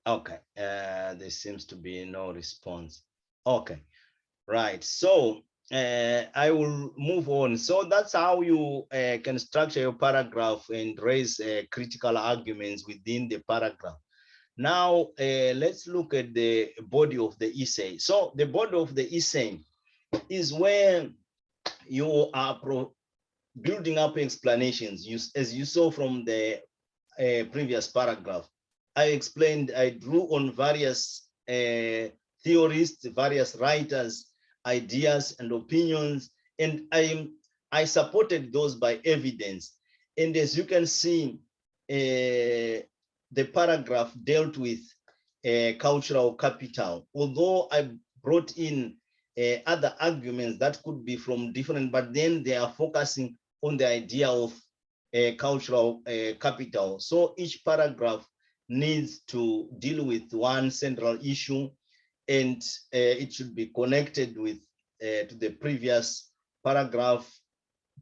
Okay, there seems to be no response. Okay, right. So I will move on. So that's how you can structure your paragraph and raise critical arguments within the paragraph. Now, let's look at the body of the essay. So the body of the essay is where you are building up explanations. As you saw from the previous paragraph, I explained, I drew on various theorists, various writers, ideas and opinions, and I supported those by evidence. And as you can see, the paragraph dealt with cultural capital, although I brought in other arguments that could be from different, but then they are focusing on the idea of cultural capital. So each paragraph needs to deal with one central issue, and it should be connected with to the previous paragraph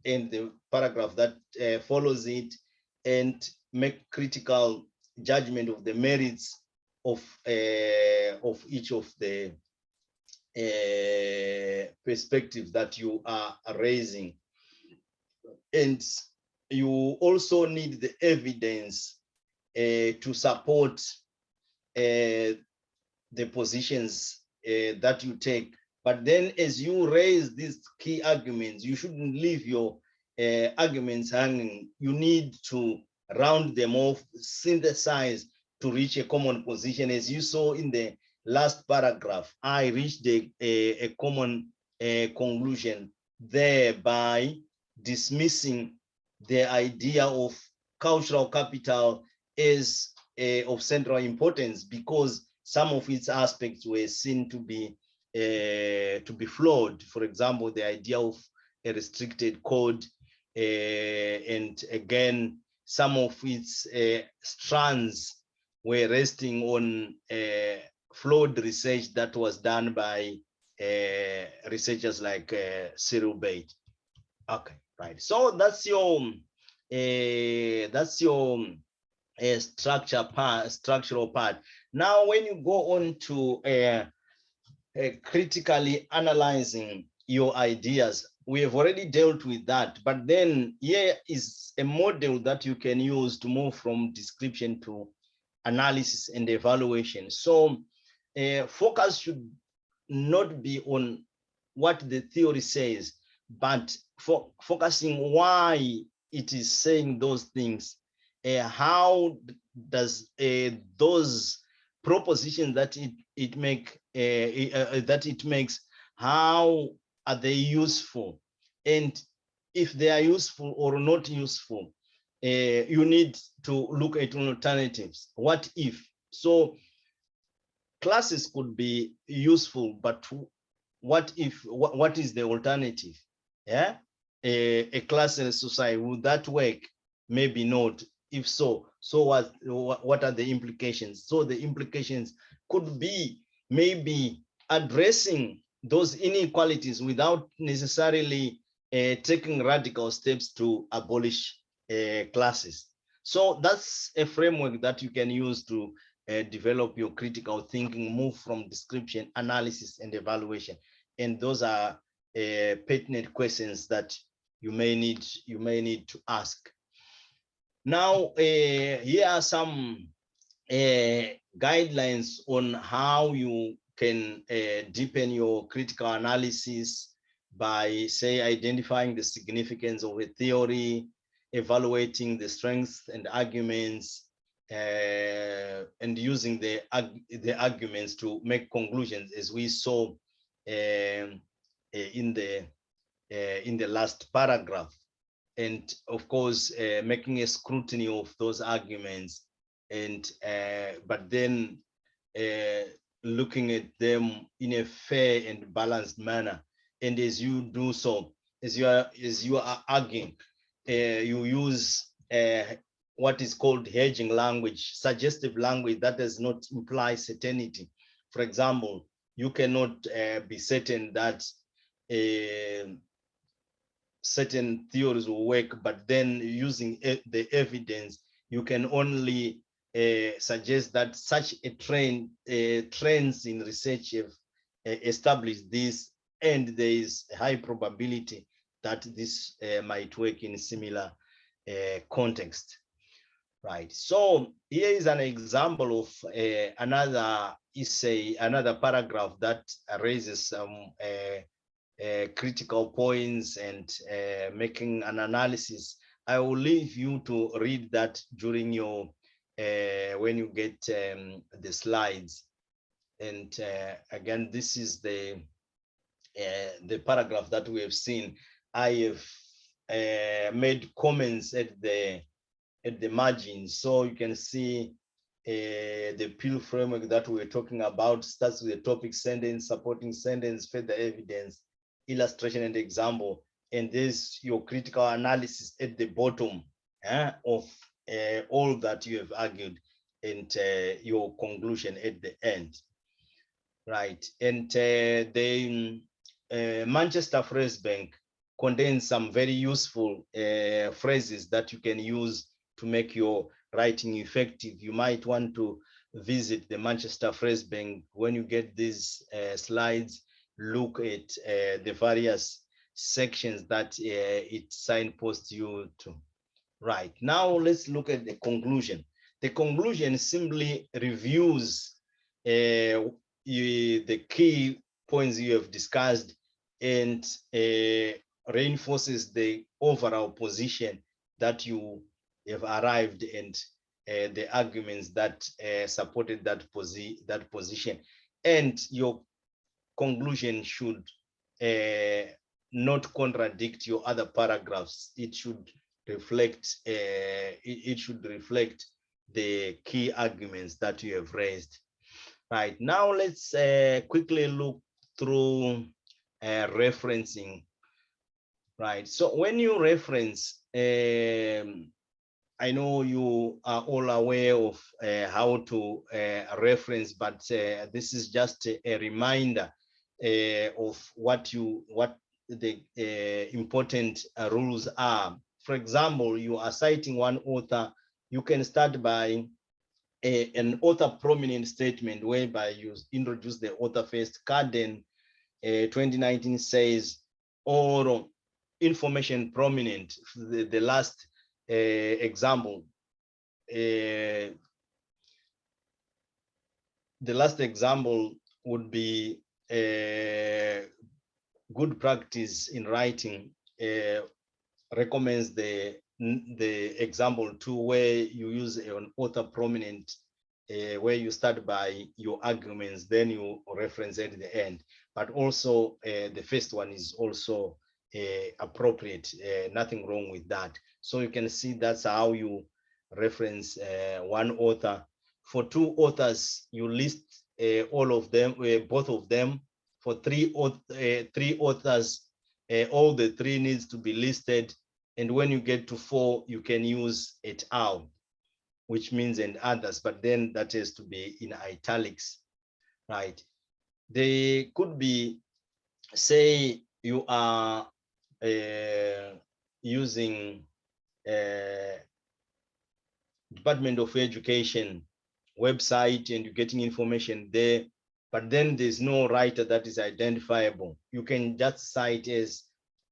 and the paragraph that follows it, and make critical judgment of the merits of each of the perspectives that you are raising. And you also need the evidence to support the positions that you take. But then as you raise these key arguments, you shouldn't leave your arguments hanging. You need to round them off, synthesize to reach a common position. As you saw in the last paragraph, I reached a common conclusion, thereby dismissing the idea of cultural capital is of central importance because some of its aspects were seen to be flawed. For example, the idea of a restricted code, and again, some of its strands were resting on flawed research that was done by researchers like Cyril Bate. Okay, right. So that's your structural part. Now, when you go on to critically analyzing your ideas, we have already dealt with that, but then here is a model that you can use to move from description to analysis and evaluation. So focus should not be on what the theory says, but focusing why it is saying those things. How does those propositions that it makes, how are they useful? And if they are useful or not useful, you need to look at alternatives. What if? So classes could be useful, but what if, what is the alternative? Yeah, a class in a society, would that work? Maybe not. If so, what are the implications? So the implications could be maybe addressing those inequalities without necessarily taking radical steps to abolish classes. So that's a framework that you can use to develop your critical thinking, move from description, analysis, and evaluation. And those are pertinent questions that you may need to ask. Now, here are some guidelines on how you can deepen your critical analysis by, say, identifying the significance of a theory, evaluating the strengths and arguments, and using the arguments to make conclusions, as we saw in the last paragraph. And of course, making a scrutiny of those arguments, and but then looking at them in a fair and balanced manner. And as you do so, as you are arguing, you use what is called hedging language, suggestive language that does not imply certainty. For example, you cannot be certain that certain theories will work, but then using the evidence, you can only suggest that such a trend, trends in research have established this, and there is a high probability that this might work in a similar context. Right. So here is an example of another essay, another paragraph that raises some critical points and making an analysis. I will leave you to read that during your when you get the slides. And again, this is the paragraph that we have seen. I have made comments at the margins, so you can see the PIL framework that we're talking about starts with the topic sentence, supporting sentence, further evidence, illustration, and example. And there's your critical analysis at the bottom of all that you have argued, and your conclusion at the end. Right. And the Manchester Phrase Bank contains some very useful phrases that you can use to make your writing effective. You might want to visit the Manchester Phrase Bank. When you get these slides, look at the various sections that it signposts you to. Right. Now let's look at the conclusion. The conclusion simply reviews the key points you have discussed, and reinforces the overall position that you have arrived, and the arguments that supported that position. And your conclusion should not contradict your other paragraphs. It should reflect, it should reflect the key arguments that you have raised. Right, now let's quickly look through referencing. Right, so when you reference, I know you are all aware of how to reference, but this is just a reminder of what the important rules are. For example, you are citing one author, you can start by an author prominent statement whereby you introduce the author first. Carden 2019 says, or information prominent. The last example, the last example would be good practice in writing recommends the example two, where you use an author prominent, where you start by your arguments, then you reference at the end. But also the first one is also appropriate, nothing wrong with that. So you can see that's how you reference one author. For two authors, you list all of them, both of them. For three authors, all the three needs to be listed. And when you get to four, you can use et al, which means and others, but then that has to be in italics, right? They could be, say you are using Department of Education website and you're getting information there, but then there's no writer that is identifiable. You can just cite as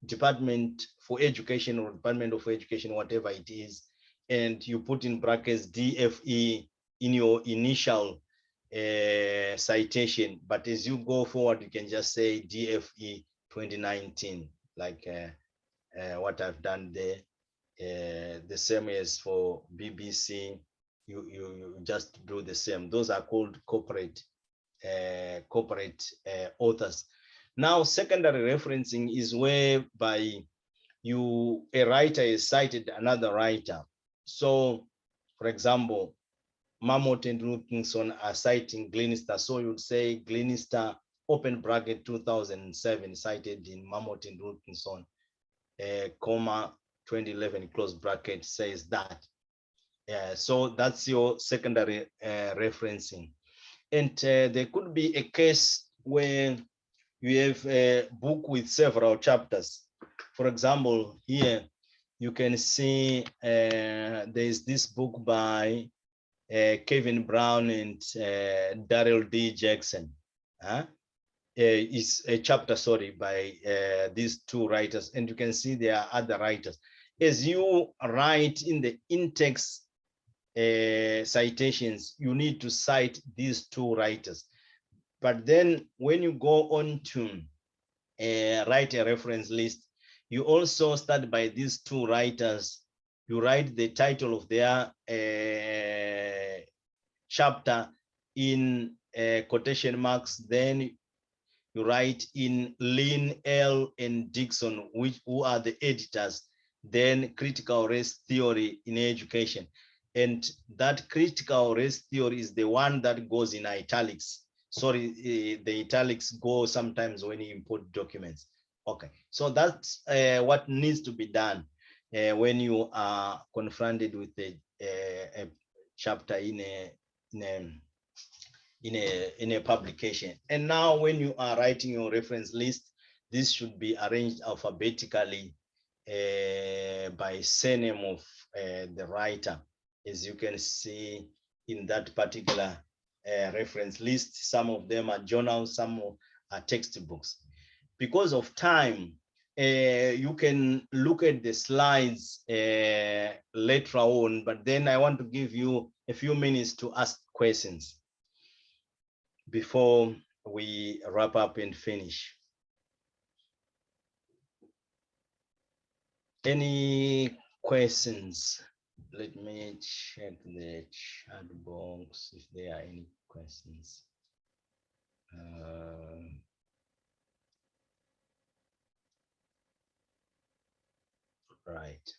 Department for Education or Department of Education, whatever it is, and you put in brackets DFE in your initial citation. But as you go forward, you can just say DFE 2019, like what I've done there. The same as for BBC, you just do the same. Those are called corporate authors. Now, secondary referencing is whereby a writer is cited another writer. So, for example, Marmot and Wilkinson are citing Glenister. So you'd say Glenister, open bracket 2007, cited in Marmot and Wilkinson, comma 2011 close bracket says that. So that's your secondary referencing. And there could be a case where you have a book with several chapters. For example, here you can see there's this book by Kevin Brown and Daryl D. Jackson. Is a chapter, sorry, by these two writers, and you can see there are other writers. As you write in the in-text citations, you need to cite these two writers. But then when you go on to write a reference list, you also start by these two writers. You write the title of their chapter in quotation marks, then you write in Lynn, L, and Dixon, who are the editors, then critical race theory in education. And that critical race theory is the one that goes in italics. Sorry, the italics go sometimes when you import documents. Okay, so that's what needs to be done when you are confronted with a chapter in a publication. And now when you are writing your reference list, this should be arranged alphabetically by surname of the writer, as you can see in that particular reference list. Some of them are journals, some are textbooks. Because of time, you can look at the slides later on, but then I want to give you a few minutes to ask questions before we wrap up and finish. Any questions? Let me check the chat box if there are any questions. Right.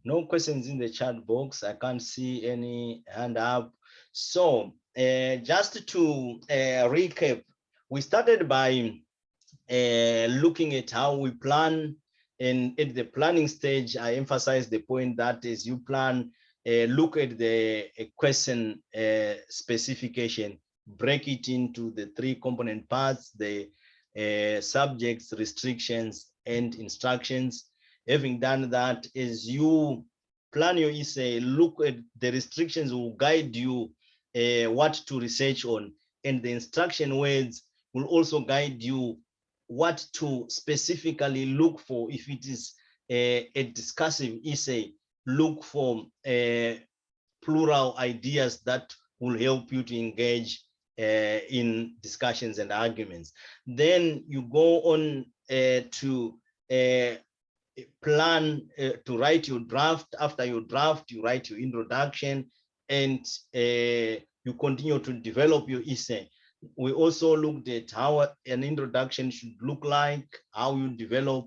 No questions in the chat box. I can't see any hand up. So just to recap, we started by looking at how we plan, and at the planning stage, I emphasize the point that as you plan, look at the question specification, break it into the 3 component parts, the subjects, restrictions, and instructions. Having done that, as you plan your essay, look at the restrictions will guide you what to research on, and the instruction words will also guide you what to specifically look for. If it is a discursive essay, look for plural ideas that will help you to engage in discussions and arguments. Then you go on to plan to write your draft. After your draft, you write your introduction, and you continue to develop your essay. We also looked at how an introduction should look like, how you develop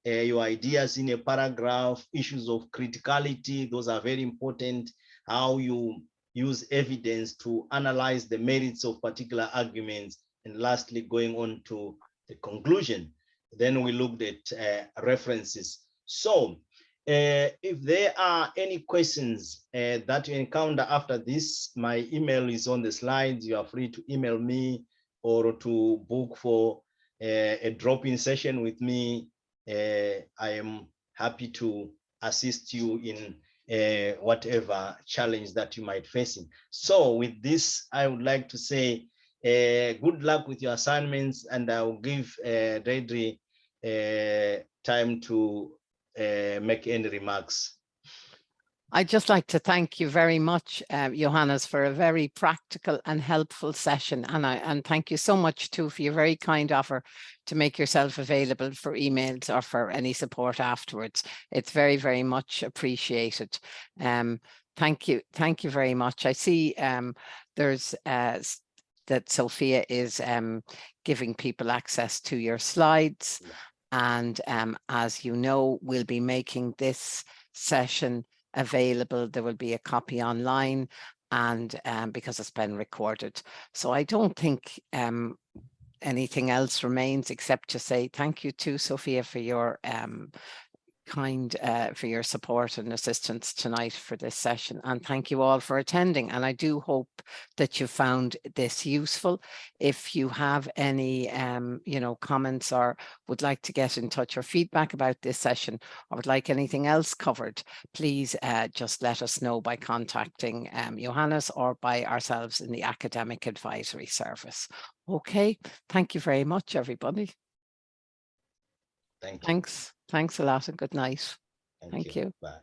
your ideas in a paragraph, issues of criticality, those are very important, how you use evidence to analyze the merits of particular arguments, and lastly, going on to the conclusion. Then we looked at references. So if there are any questions that you encounter after this, my email is on the slides. You are free to email me or to book for a drop-in session with me. I am happy to assist you in whatever challenge that you might face. So with this, I would like to say good luck with your assignments, and I will give Deidre time to make any remarks.
I'd just like to thank you very much, Johannes, for a very practical and helpful session. And thank you so much too for your very kind offer to make yourself available for emails or for any support afterwards. It's very, very much appreciated. Thank you very much. I see there's that Sophia is giving people access to your slides. Yeah. And as you know, we'll be making this session available. There will be a copy online, and because it's been recorded. So I don't think anything else remains except to say thank you to Sophia for your for your support and assistance tonight for this session, and thank you all for attending. And I do hope that you found this useful. If you have any comments or would like to get in touch or feedback about this session, or would like anything else covered, please just let us know by contacting Johannes or by ourselves in the Academic Advisory Service. Okay, thank you very much, everybody.
Thank you.
Thanks a lot, and good night. Thank you.
Bye.